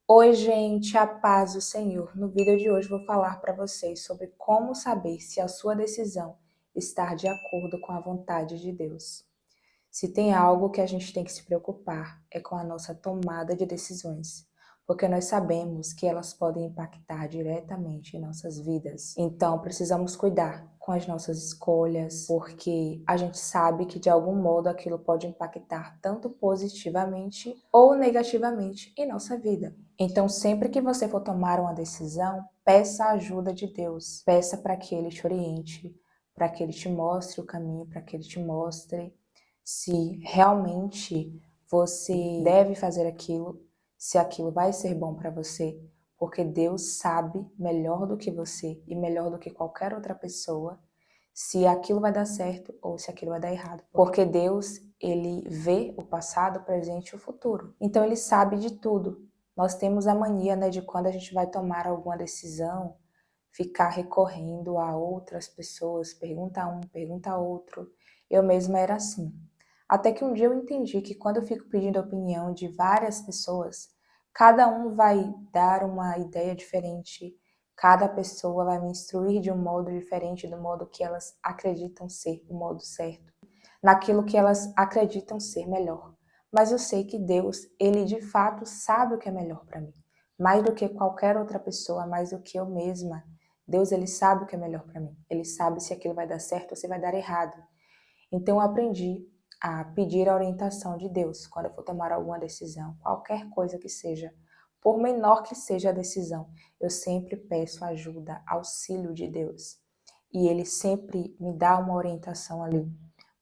Oi, gente, a paz do Senhor. No vídeo de hoje vou falar para vocês sobre como saber se a sua decisão está de acordo com a vontade de Deus. Se tem algo que a gente tem que se preocupar é com a nossa tomada de decisões, porque nós sabemos que elas podem impactar diretamente em nossas vidas. Então precisamos cuidar com as nossas escolhas, porque a gente sabe que de algum modo aquilo pode impactar tanto positivamente ou negativamente em nossa vida. Então sempre que você for tomar uma decisão, peça a ajuda de Deus, peça para que Ele te oriente, para que Ele te mostre o caminho, para que Ele te mostre se realmente você deve fazer aquilo, se aquilo vai ser bom para você, porque Deus sabe melhor do que você e melhor do que qualquer outra pessoa se aquilo vai dar certo ou se aquilo vai dar errado. Porque Deus, ele vê o passado, o presente e o futuro. Então ele sabe de tudo. Nós temos a mania, né, de quando a gente vai tomar alguma decisão, ficar recorrendo a outras pessoas, pergunta a um, pergunta a outro. Eu mesma era assim. Até que um dia eu entendi que quando eu fico pedindo a opinião de várias pessoas, cada um vai dar uma ideia diferente, cada pessoa vai me instruir de um modo diferente do modo que elas acreditam ser o modo certo, naquilo que elas acreditam ser melhor. Mas eu sei que Deus, Ele de fato sabe o que é melhor para mim. Mais do que qualquer outra pessoa, mais do que eu mesma. Deus, Ele sabe o que é melhor para mim. Ele sabe se aquilo vai dar certo ou se vai dar errado. Então eu aprendi a pedir a orientação de Deus quando eu for tomar alguma decisão, qualquer coisa que seja, por menor que seja a decisão, eu sempre peço ajuda, auxílio de Deus. E Ele sempre me dá uma orientação ali,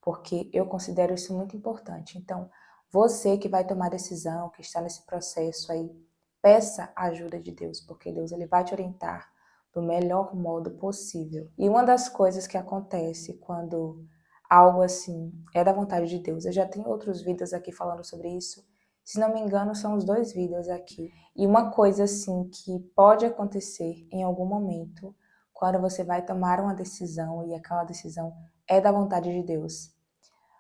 porque eu considero isso muito importante. Então, você que vai tomar decisão, que está nesse processo aí, peça a ajuda de Deus, porque Deus ele vai te orientar do melhor modo possível. E uma das coisas que acontece quando algo assim é da vontade de Deus, eu já tenho outros vídeos aqui falando sobre isso, se não me engano são os 2 vídeos aqui. E uma coisa assim que pode acontecer em algum momento, quando você vai tomar uma decisão e aquela decisão é da vontade de Deus,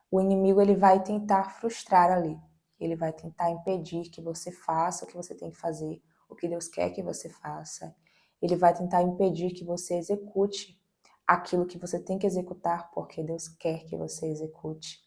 o inimigo ele vai tentar frustrar ali. Ele vai tentar impedir que você faça o que você tem que fazer, o que Deus quer que você faça. Ele vai tentar impedir que você execute aquilo que você tem que executar, porque Deus quer que você execute.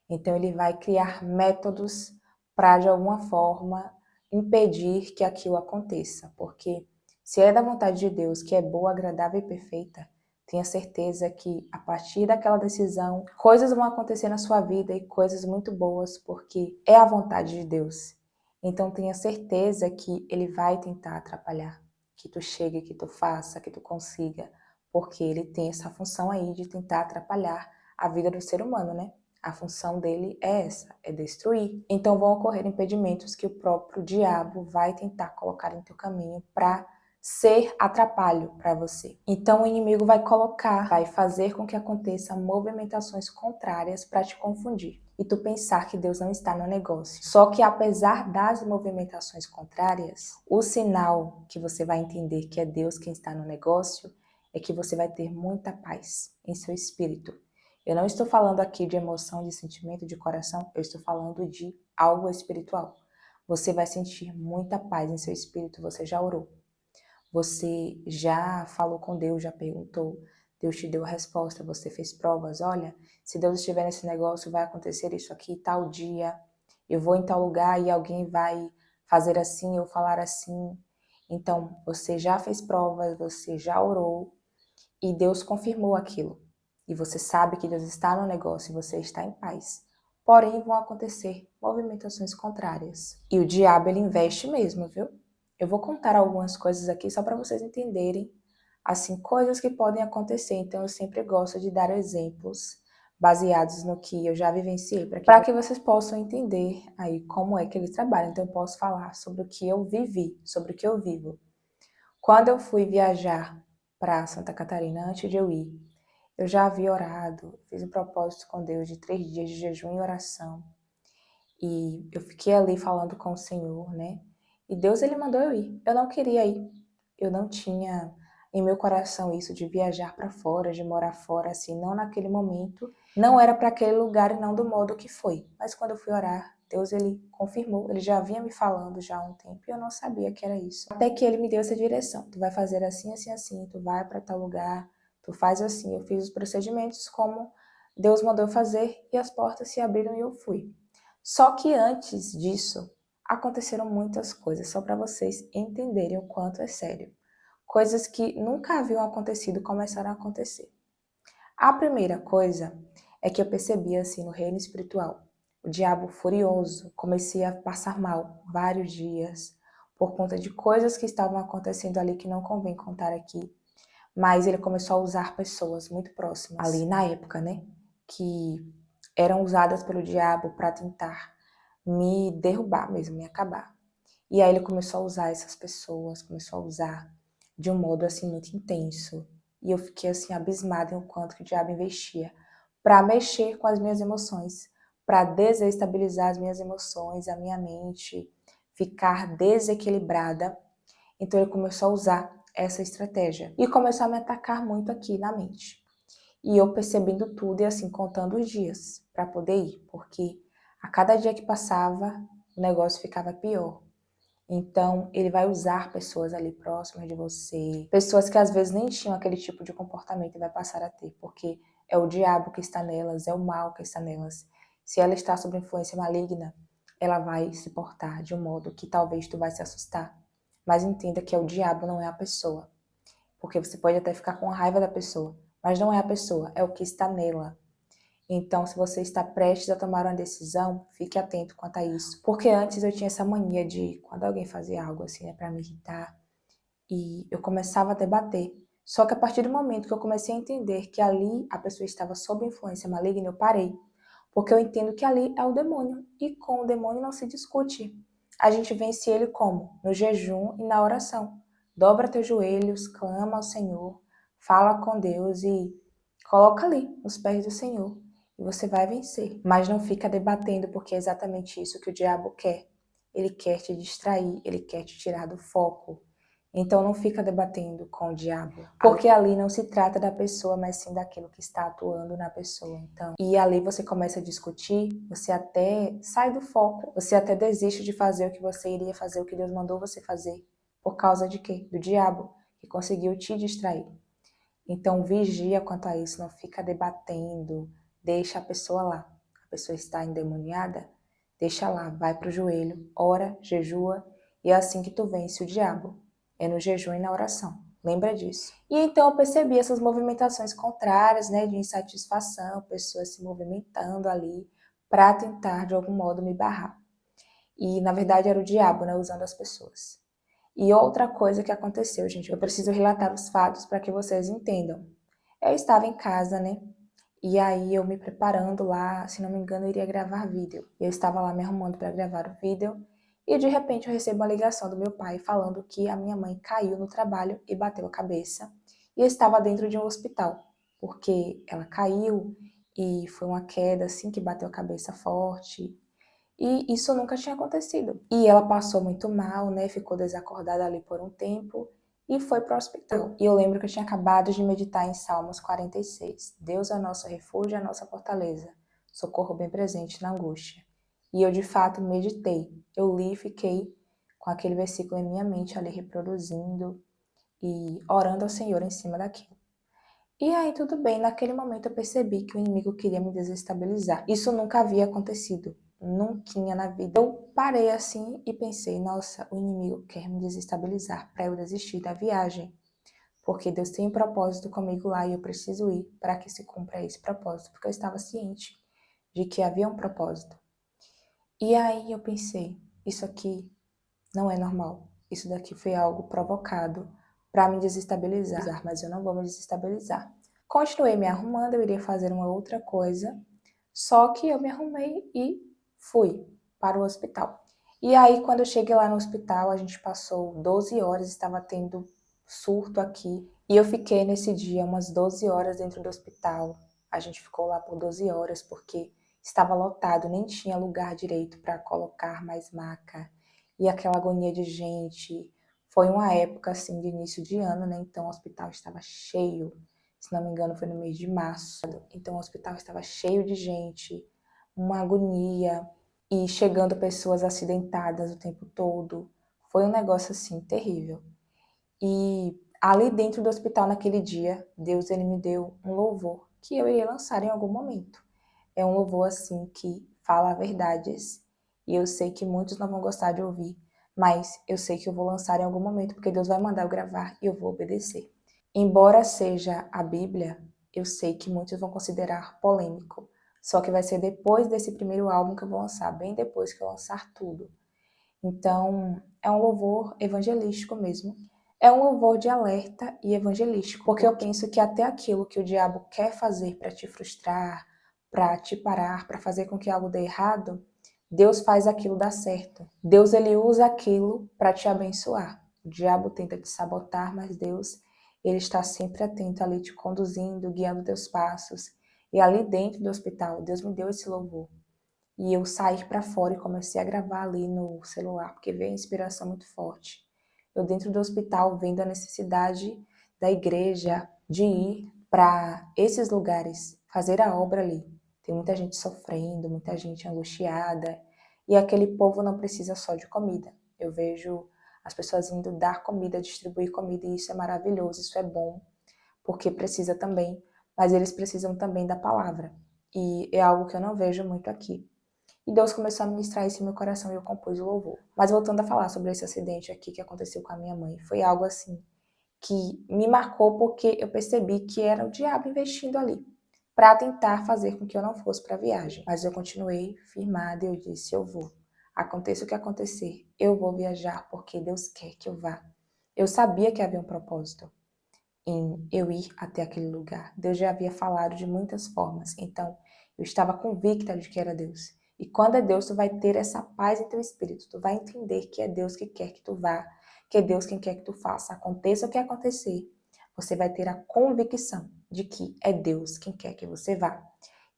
Então ele vai criar métodos para, de alguma forma, impedir que aquilo aconteça. Porque se é da vontade de Deus, que é boa, agradável e perfeita, tenha certeza que a partir daquela decisão, coisas vão acontecer na sua vida e coisas muito boas, porque é a vontade de Deus. Então tenha certeza que Ele vai tentar atrapalhar, que tu chegue, que tu faça, que tu consiga, porque Ele tem essa função aí de tentar atrapalhar a vida do ser humano, né? A função dele é essa, é destruir. Então vão ocorrer impedimentos que o próprio diabo vai tentar colocar em teu caminho para ser atrapalho para você. Então o inimigo vai colocar, vai fazer com que aconteçam movimentações contrárias para te confundir e tu pensar que Deus não está no negócio. Só que apesar das movimentações contrárias, o sinal que você vai entender que é Deus quem está no negócio é que você vai ter muita paz em seu espírito. Eu não estou falando aqui de emoção, de sentimento, de coração, eu estou falando de algo espiritual. Você vai sentir muita paz em seu espírito, você já orou. Você já falou com Deus, já perguntou, Deus te deu a resposta, você fez provas, olha, se Deus estiver nesse negócio, vai acontecer isso aqui tal dia, eu vou em tal lugar e alguém vai fazer assim ou falar assim. Então, você já fez provas, você já orou e Deus confirmou aquilo. E você sabe que Deus está no negócio e você está em paz. Porém, vão acontecer movimentações contrárias. E o diabo, ele investe mesmo, viu? Eu vou contar algumas coisas aqui só para vocês entenderem, assim, coisas que podem acontecer. Então, eu sempre gosto de dar exemplos baseados no que eu já vivenciei, para que vocês possam entender aí como é que ele trabalha. Então, eu posso falar sobre o que eu vivi, sobre o que eu vivo. Quando eu fui viajar para Santa Catarina, antes de eu ir, eu já havia orado, fiz um propósito com Deus de 3 dias de jejum e oração. E eu fiquei ali falando com o Senhor, né? E Deus, ele mandou eu ir. Eu não queria ir. Eu não tinha em meu coração isso de viajar para fora, de morar fora, assim, não naquele momento. Não era para aquele lugar e não do modo que foi. Mas quando eu fui orar, Deus, ele confirmou, ele já vinha me falando já há um tempo e eu não sabia que era isso. Até que ele me deu essa direção, tu vai fazer assim, assim, assim, tu vai para tal lugar, tu faz assim. Eu fiz os procedimentos como Deus mandou fazer e as portas se abriram e eu fui. Só que antes disso, aconteceram muitas coisas, só para vocês entenderem o quanto é sério. Coisas que nunca haviam acontecido começaram a acontecer. A primeira coisa é que eu percebi assim no reino espiritual, o diabo furioso, comecei a passar mal vários dias por conta de coisas que estavam acontecendo ali que não convém contar aqui, mas ele começou a usar pessoas muito próximas ali na época, né, que eram usadas pelo diabo para tentar me derrubar mesmo, me acabar. E aí ele começou a usar essas pessoas, começou a usar de um modo assim muito intenso. E eu fiquei assim abismada em o quanto que o diabo investia para mexer com as minhas emoções, para desestabilizar as minhas emoções, a minha mente, ficar desequilibrada. Então ele começou a usar essa estratégia e começou a me atacar muito aqui na mente. E eu percebendo tudo e assim contando os dias para poder ir, porque a cada dia que passava o negócio ficava pior. Então, ele vai usar pessoas ali próximas de você, pessoas que às vezes nem tinham aquele tipo de comportamento e vai passar a ter, porque é o diabo que está nelas, é o mal que está nelas. Se ela está sob influência maligna, ela vai se portar de um modo que talvez tu vai se assustar. Mas entenda que é o diabo, não é a pessoa. Porque você pode até ficar com raiva da pessoa, mas não é a pessoa, é o que está nela. Então, se você está prestes a tomar uma decisão, fique atento quanto a isso. Porque antes eu tinha essa mania de, quando alguém fazia algo assim, né, para me irritar, e eu começava a debater. Só que a partir do momento que eu comecei a entender que ali a pessoa estava sob influência maligna, eu parei. Porque eu entendo que ali é o demônio, e com o demônio não se discute. A gente vence ele como? No jejum e na oração. Dobra teus joelhos, clama ao Senhor, fala com Deus e coloca ali, nos pés do Senhor. E você vai vencer. Mas não fica debatendo, porque é exatamente isso que o diabo quer. Ele quer te distrair, ele quer te tirar do foco. Então não fica debatendo com o diabo, porque ali não se trata da pessoa, mas sim daquilo que está atuando na pessoa. Então, e ali você começa a discutir, você até sai do foco, você até desiste de fazer o que você iria fazer, o que Deus mandou você fazer, por causa de quê? Do diabo, que conseguiu te distrair. Então vigia quanto a isso, não fica debatendo, deixa a pessoa lá. A pessoa está endemoniada, deixa lá, vai pro joelho, ora, jejua, e é assim que tu vence o diabo. É no jejum e na oração. Lembra disso. E então eu percebi essas movimentações contrárias, né, de insatisfação, pessoas se movimentando ali para tentar de algum modo me barrar. E na verdade era o diabo, né, usando as pessoas. E outra coisa que aconteceu, gente, eu preciso relatar os fatos para que vocês entendam. Eu estava em casa, né? E aí eu me preparando lá, se não me engano, eu iria gravar vídeo. Eu estava lá me arrumando para gravar o vídeo e de repente eu recebo uma ligação do meu pai falando que a minha mãe caiu no trabalho e bateu a cabeça e estava dentro de um hospital, porque ela caiu e foi uma queda assim que bateu a cabeça forte. E isso nunca tinha acontecido. E ela passou muito mal, né? Ficou desacordada ali por um tempo e foi para o hospital. E eu lembro que eu tinha acabado de meditar em Salmos 46. Deus é o nosso refúgio, é a nossa fortaleza, socorro bem presente na angústia. E eu de fato meditei. Eu li e fiquei com aquele versículo em minha mente ali reproduzindo e orando ao Senhor em cima daquilo. E aí tudo bem, naquele momento eu percebi que o inimigo queria me desestabilizar. Isso nunca havia acontecido, nunca na vida. Eu parei assim e pensei, nossa, o inimigo quer me desestabilizar para eu desistir da viagem. Porque Deus tem um propósito comigo lá e eu preciso ir para que se cumpra esse propósito, porque eu estava ciente de que havia um propósito. E aí eu pensei, isso aqui não é normal. Isso daqui foi algo provocado para me desestabilizar, mas eu não vou me desestabilizar. Continuei me arrumando, eu iria fazer uma outra coisa, só que eu me arrumei e fui para o hospital. E aí, quando eu cheguei lá no hospital, a gente passou 12 horas, estava tendo surto aqui, e eu fiquei nesse dia umas 12 horas dentro do hospital. A gente ficou lá por 12 horas porque estava lotado, nem tinha lugar direito para colocar mais maca. E aquela agonia de gente. Foi uma época assim de início de ano, né? Então o hospital estava cheio. Se não me engano, foi no mês de março. Então o hospital estava cheio de gente, uma agonia. e chegando pessoas acidentadas o tempo todo. Foi um negócio assim terrível. E ali dentro do hospital naquele dia, Deus ele me deu um louvor que eu iria lançar em algum momento. É um louvor assim que fala verdades e eu sei que muitos não vão gostar de ouvir, mas eu sei que eu vou lançar em algum momento porque Deus vai mandar eu gravar e eu vou obedecer. Embora seja a Bíblia, eu sei que muitos vão considerar polêmico, só que vai ser depois desse primeiro álbum que eu vou lançar, bem depois que eu lançar tudo. Então, é um louvor evangelístico mesmo. É um louvor de alerta e evangelístico, porque eu penso que até aquilo que o diabo quer fazer para te frustrar, para te parar, para fazer com que algo dê errado, Deus faz aquilo dar certo. Deus ele usa aquilo para te abençoar. O diabo tenta te sabotar, mas Deus ele está sempre atento ali te conduzindo, guiando teus passos. E ali dentro do hospital, Deus me deu esse louvor. E eu saí para fora e comecei a gravar ali no celular, porque veio a inspiração muito forte. Eu dentro do hospital vendo a necessidade da igreja de ir para esses lugares, fazer a obra ali. Tem muita gente sofrendo, muita gente angustiada, e aquele povo não precisa só de comida. Eu vejo as pessoas indo dar comida, distribuir comida, e isso é maravilhoso, isso é bom, porque precisa também, mas eles precisam também da palavra. E é algo que eu não vejo muito aqui. E Deus começou a ministrar isso em meu coração e eu compus o louvor. Mas voltando a falar sobre esse acidente aqui que aconteceu com a minha mãe, foi algo assim que me marcou porque eu percebi que era o diabo investindo ali para tentar fazer com que eu não fosse para a viagem. Mas eu continuei firmada e eu disse, eu vou. Aconteça o que acontecer, eu vou viajar porque Deus quer que eu vá. Eu sabia que havia um propósito em eu ir até aquele lugar. Deus já havia falado de muitas formas, então eu estava convicta de que era Deus. E quando é Deus, tu vai ter essa paz em teu espírito, tu vai entender que é Deus que quer que tu vá, que é Deus quem quer que tu faça. Aconteça o que acontecer, você vai ter a convicção de que é Deus quem quer que você vá.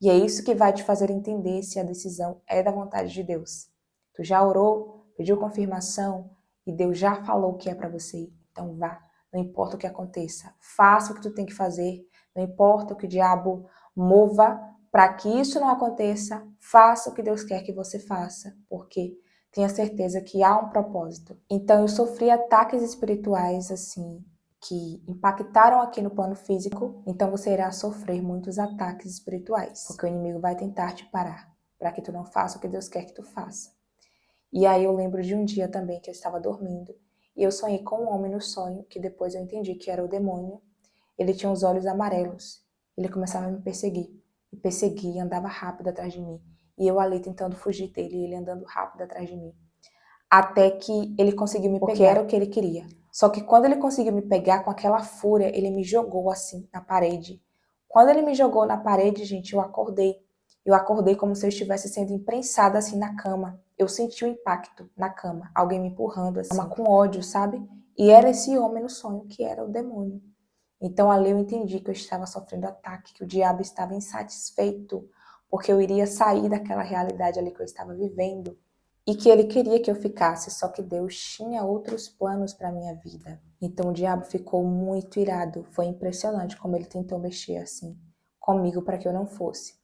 E é isso que vai te fazer entender se a decisão é da vontade de Deus. Tu já orou, pediu confirmação e Deus já falou o que é para você ir, então vá. Não importa o que aconteça, faça o que tu tem que fazer, não importa o que o diabo mova para que isso não aconteça, faça o que Deus quer que você faça, porque tenha certeza que há um propósito. Então eu sofri ataques espirituais assim, que impactaram aqui no plano físico, então você irá sofrer muitos ataques espirituais, porque o inimigo vai tentar te parar, para que tu não faça o que Deus quer que tu faça. E aí eu lembro de um dia também que eu estava dormindo e eu sonhei com um homem no sonho, que depois eu entendi que era o demônio. Ele tinha os olhos amarelos. Ele começava a me perseguia, andava rápido atrás de mim. E eu ali tentando fugir dele, e ele andando rápido atrás de mim. Até que ele conseguiu me pegar, porque era o que ele queria. Só que quando ele conseguiu me pegar com aquela fúria, ele me jogou assim na parede. Quando ele me jogou na parede, gente, eu acordei. Eu acordei como se eu estivesse sendo imprensada assim na cama. Eu senti o impacto na cama, alguém me empurrando assim, com ódio, sabe? E era esse homem no sonho que era o demônio. Então ali eu entendi que eu estava sofrendo ataque, que o diabo estava insatisfeito, porque eu iria sair daquela realidade ali que eu estava vivendo e que ele queria que eu ficasse, só que Deus tinha outros planos para minha vida. Então o diabo ficou muito irado. Foi impressionante como ele tentou mexer assim comigo para que eu não fosse.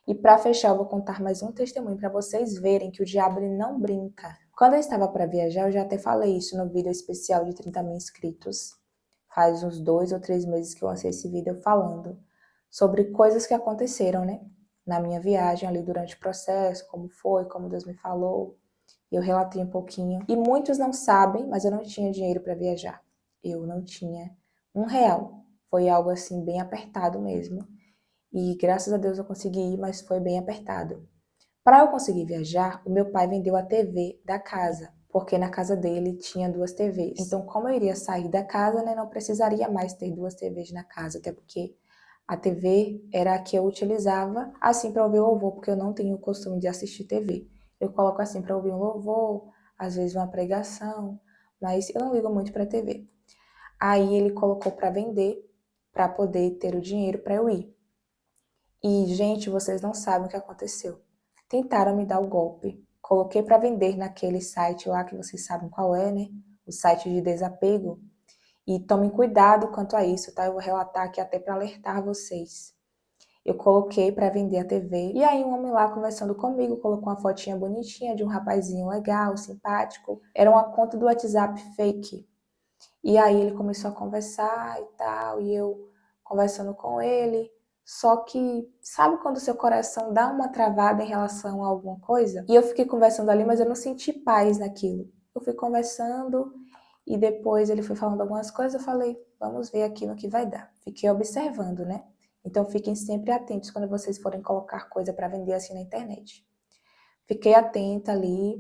E para fechar, eu vou contar mais um testemunho para vocês verem que o diabo ele não brinca. Quando eu estava para viajar, eu já até falei isso no vídeo especial de 30 mil inscritos. Faz uns 2 ou 3 meses que eu lancei esse vídeo falando sobre coisas que aconteceram, né? Na minha viagem ali durante o processo, como foi, como Deus me falou. Eu relatei um pouquinho. E muitos não sabem, mas eu não tinha dinheiro para viajar. Eu não tinha R$ 1. Foi algo assim bem apertado mesmo. E graças a Deus eu consegui ir, mas foi bem apertado. Para eu conseguir viajar, o meu pai vendeu a TV da casa, porque na casa dele tinha 2 TVs. Então, como eu iria sair da casa, né, não precisaria mais ter 2 TVs na casa, até porque a TV era a que eu utilizava assim para ouvir louvor, porque eu não tenho o costume de assistir TV. Eu coloco assim para ouvir um louvor, às vezes uma pregação, mas eu não ligo muito para TV. Aí ele colocou para vender, para poder ter o dinheiro para eu ir. E, gente, vocês não sabem o que aconteceu. Tentaram me dar o golpe. Coloquei para vender naquele site lá que vocês sabem qual é, né? O site de desapego. E tomem cuidado quanto a isso, tá? Eu vou relatar aqui até para alertar vocês. Eu coloquei para vender a TV. E aí um homem lá conversando comigo, colocou uma fotinha bonitinha de um rapazinho legal, simpático. Era uma conta do WhatsApp fake. E aí ele começou a conversar e tal, e eu conversando com ele. Só que, sabe quando o seu coração dá uma travada em relação a alguma coisa? E eu fiquei conversando ali, mas eu não senti paz naquilo. Eu fui conversando e depois ele foi falando algumas coisas, eu falei, vamos ver aqui no que vai dar. Fiquei observando, né? Então fiquem sempre atentos quando vocês forem colocar coisa para vender assim na internet. Fiquei atenta ali,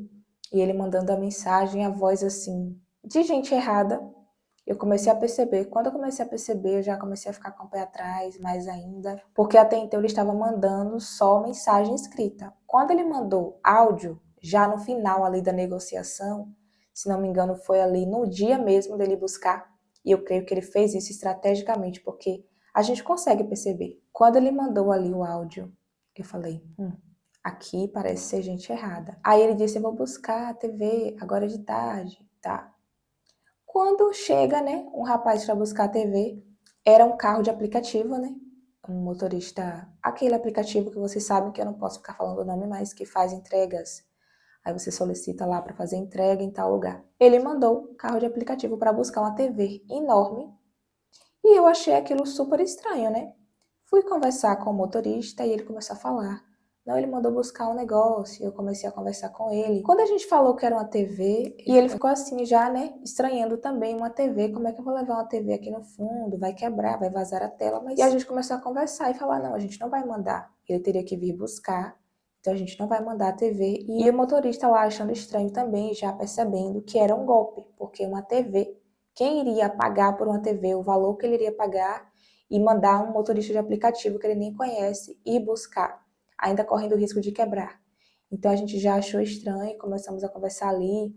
e ele mandando a mensagem, a voz assim, de gente errada. Eu comecei a perceber, quando eu comecei a perceber, eu já comecei a ficar com o pé atrás, mais ainda, porque até então ele estava mandando só mensagem escrita. Quando ele mandou áudio, já no final ali da negociação, se não me engano foi ali no dia mesmo dele buscar, e eu creio que ele fez isso estrategicamente, porque a gente consegue perceber. Quando ele mandou ali o áudio, eu falei, aqui parece ser gente errada. Aí ele disse, eu vou buscar a TV agora de tarde, tá? Quando chega, né, um rapaz para buscar a TV, era um carro de aplicativo, né? Um motorista, aquele aplicativo que vocês sabem que eu não posso ficar falando o nome, mas que faz entregas. Aí você solicita lá para fazer entrega em tal lugar. Ele mandou um carro de aplicativo para buscar uma TV enorme e eu achei aquilo super estranho, né? Fui conversar com o motorista e ele começou a falar. Não, ele mandou buscar um negócio, eu comecei a conversar com ele. Quando a gente falou que era uma TV, e ele ficou assim já, né, estranhando também uma TV, como é que eu vou levar uma TV aqui no fundo, vai quebrar, vai vazar a tela, mas... E a gente começou a conversar e falar, não, a gente não vai mandar, ele teria que vir buscar, então a gente não vai mandar a TV. E o motorista lá achando estranho também, já percebendo que era um golpe, porque uma TV, quem iria pagar por uma TV, o valor que ele iria pagar, e mandar um motorista de aplicativo que ele nem conhece ir buscar, ainda correndo o risco de quebrar. Então a gente já achou estranho, começamos a conversar ali,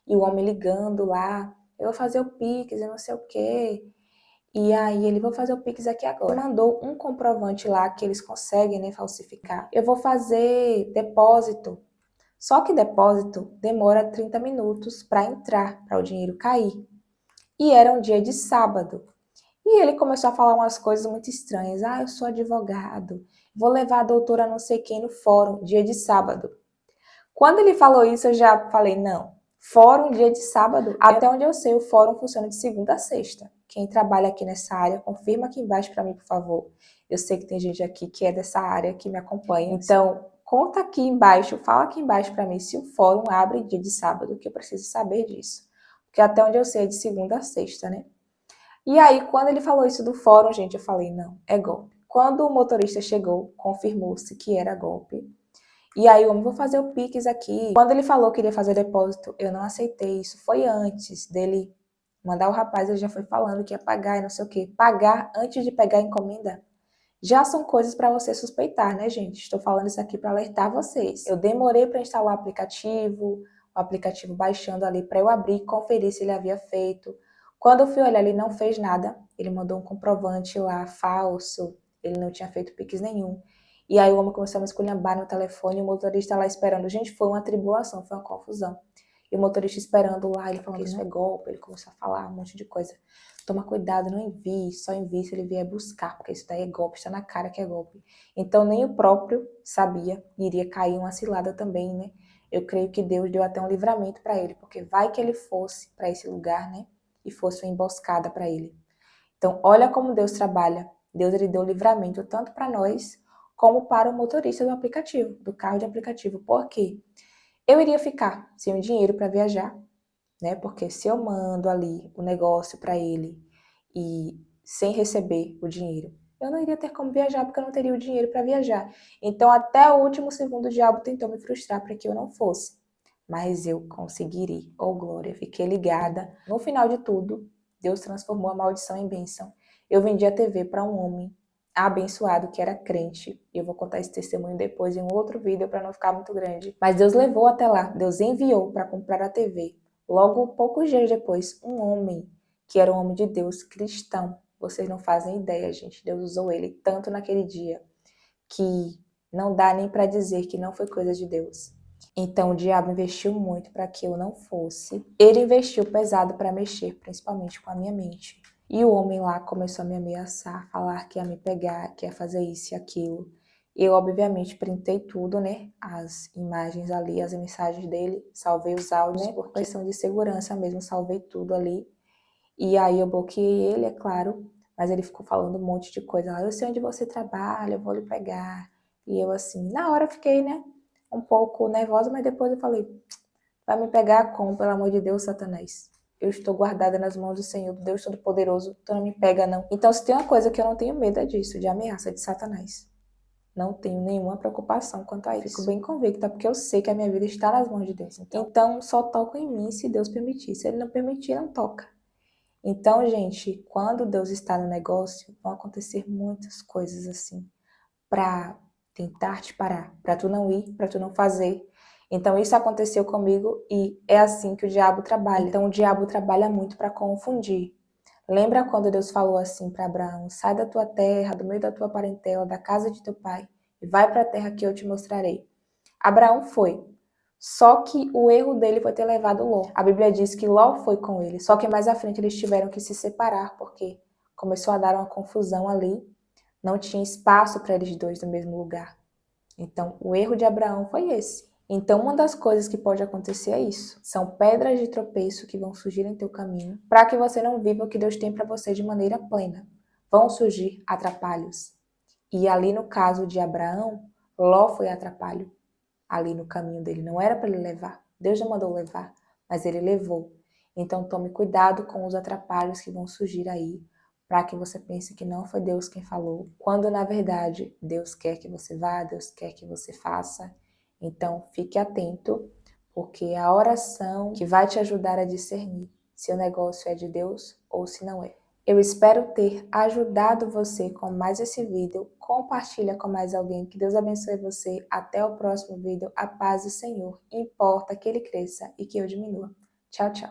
e o homem ligando lá, eu vou fazer o Pix, eu não sei o quê. E aí ele, vou fazer o Pix aqui agora. Mandou um comprovante lá que eles conseguem, né, falsificar. Eu vou fazer depósito. Só que depósito demora 30 minutos para entrar, para o dinheiro cair. E era um dia de sábado. E ele começou a falar umas coisas muito estranhas. Ah, eu sou advogado, vou levar a doutora não sei quem no fórum, dia de sábado. Quando ele falou isso, eu já falei, não, fórum dia de sábado, até onde eu sei, o fórum funciona de segunda a sexta. Quem trabalha aqui nessa área, confirma aqui embaixo para mim, por favor. Eu sei que tem gente aqui que é dessa área, que me acompanha. Então, conta aqui embaixo, fala aqui embaixo para mim se o fórum abre dia de sábado, que eu preciso saber disso. Porque até onde eu sei é de segunda a sexta, né? E aí, quando ele falou isso do fórum, gente, eu falei, não, é golpe. Quando o motorista chegou, confirmou-se que era golpe. E aí, eu vou fazer o Pix aqui. Quando ele falou que iria fazer depósito, eu não aceitei. Isso foi antes dele mandar o rapaz, ele já foi falando que ia pagar e não sei o quê. Pagar antes de pegar a encomenda já são coisas para você suspeitar, né, gente? Estou falando isso aqui para alertar vocês. Eu demorei para instalar o aplicativo baixando ali para eu abrir e conferir se ele havia feito. Quando eu fui olhar, ele não fez nada. Ele mandou um comprovante lá falso. Ele não tinha feito Pix nenhum. E aí o homem começou a me esculhambar no telefone, o motorista lá esperando. Gente, foi uma tribulação, foi uma confusão. E o motorista esperando lá, ele falando que isso é golpe, ele começou a falar um monte de coisa. Toma cuidado, não envie, só envie se ele vier buscar, porque isso daí é golpe, está na cara que é golpe. Então nem o próprio sabia, iria cair uma cilada também, né? Eu creio que Deus deu até um livramento para ele, porque vai que ele fosse para esse lugar, né? E fosse uma emboscada para ele. Então, olha como Deus trabalha. Deus ele deu livramento tanto para nós, como para o motorista do aplicativo, do carro de aplicativo. Por quê? Eu iria ficar sem o dinheiro para viajar, né? Porque se eu mando ali o negócio para ele e sem receber o dinheiro, eu não iria ter como viajar porque eu não teria o dinheiro para viajar. Então, até o último segundo, o diabo tentou me frustrar para que eu não fosse. Mas eu consegui. Oh, glória, fiquei ligada. No final de tudo, Deus transformou a maldição em bênção. Eu vendi a TV para um homem abençoado que era crente. Eu vou contar esse testemunho depois em um outro vídeo para não ficar muito grande. Mas Deus levou até lá, Deus enviou para comprar a TV. Logo, poucos dias depois, um homem, que era um homem de Deus, cristão, vocês não fazem ideia, gente, Deus usou ele tanto naquele dia, que não dá nem para dizer que não foi coisa de Deus. Então, o diabo investiu muito para que eu não fosse. Ele investiu pesado para mexer, principalmente com a minha mente. E o homem lá começou a me ameaçar, falar que ia me pegar, que ia fazer isso e aquilo. Eu, obviamente, printei tudo, né? As imagens ali, as mensagens dele, salvei os áudios, né? Por questão de segurança mesmo, salvei tudo ali. E aí eu bloqueei ele, é claro, mas ele ficou falando um monte de coisa lá. Eu sei onde você trabalha, eu vou lhe pegar. E eu assim, na hora eu fiquei, né? Um pouco nervosa, mas depois eu falei, vai me pegar como, pelo amor de Deus, Satanás? Eu estou guardada nas mãos do Senhor, do Deus Todo-Poderoso, então não me pega não. Então se tem uma coisa que eu não tenho medo é disso, de ameaça de Satanás. Não tenho nenhuma preocupação quanto a isso. Fico bem convicta, porque eu sei que a minha vida está nas mãos de Deus. Então só toco em mim se Deus permitir. Se Ele não permitir, não toca. Então, gente, quando Deus está no negócio, vão acontecer muitas coisas assim, para tentar te parar, para tu não ir, para tu não fazer. Então isso aconteceu comigo e é assim que o diabo trabalha. Então o diabo trabalha muito para confundir. Lembra quando Deus falou assim para Abraão: sai da tua terra, do meio da tua parentela, da casa de teu pai, e vai para a terra que eu te mostrarei. Abraão foi. Só que o erro dele foi ter levado Ló. A Bíblia diz que Ló foi com ele. Só que mais à frente eles tiveram que se separar, porque começou a dar uma confusão ali. Não tinha espaço para eles dois no mesmo lugar. Então, o erro de Abraão foi esse. Então, uma das coisas que pode acontecer é isso. São pedras de tropeço que vão surgir em teu caminho para que você não viva o que Deus tem para você de maneira plena. Vão surgir atrapalhos. E ali no caso de Abraão, Ló foi atrapalho ali no caminho dele. Não era para ele levar. Deus já mandou levar, mas ele levou. Então tome cuidado com os atrapalhos que vão surgir aí, para que você pense que não foi Deus quem falou, quando na verdade Deus quer que você vá, Deus quer que você faça. Então fique atento, porque é a oração que vai te ajudar a discernir se o negócio é de Deus ou se não é. Eu espero ter ajudado você com mais esse vídeo. Compartilha com mais alguém. Que Deus abençoe você. Até o próximo vídeo. A paz do Senhor. Importa que ele cresça e que eu diminua. Tchau, tchau.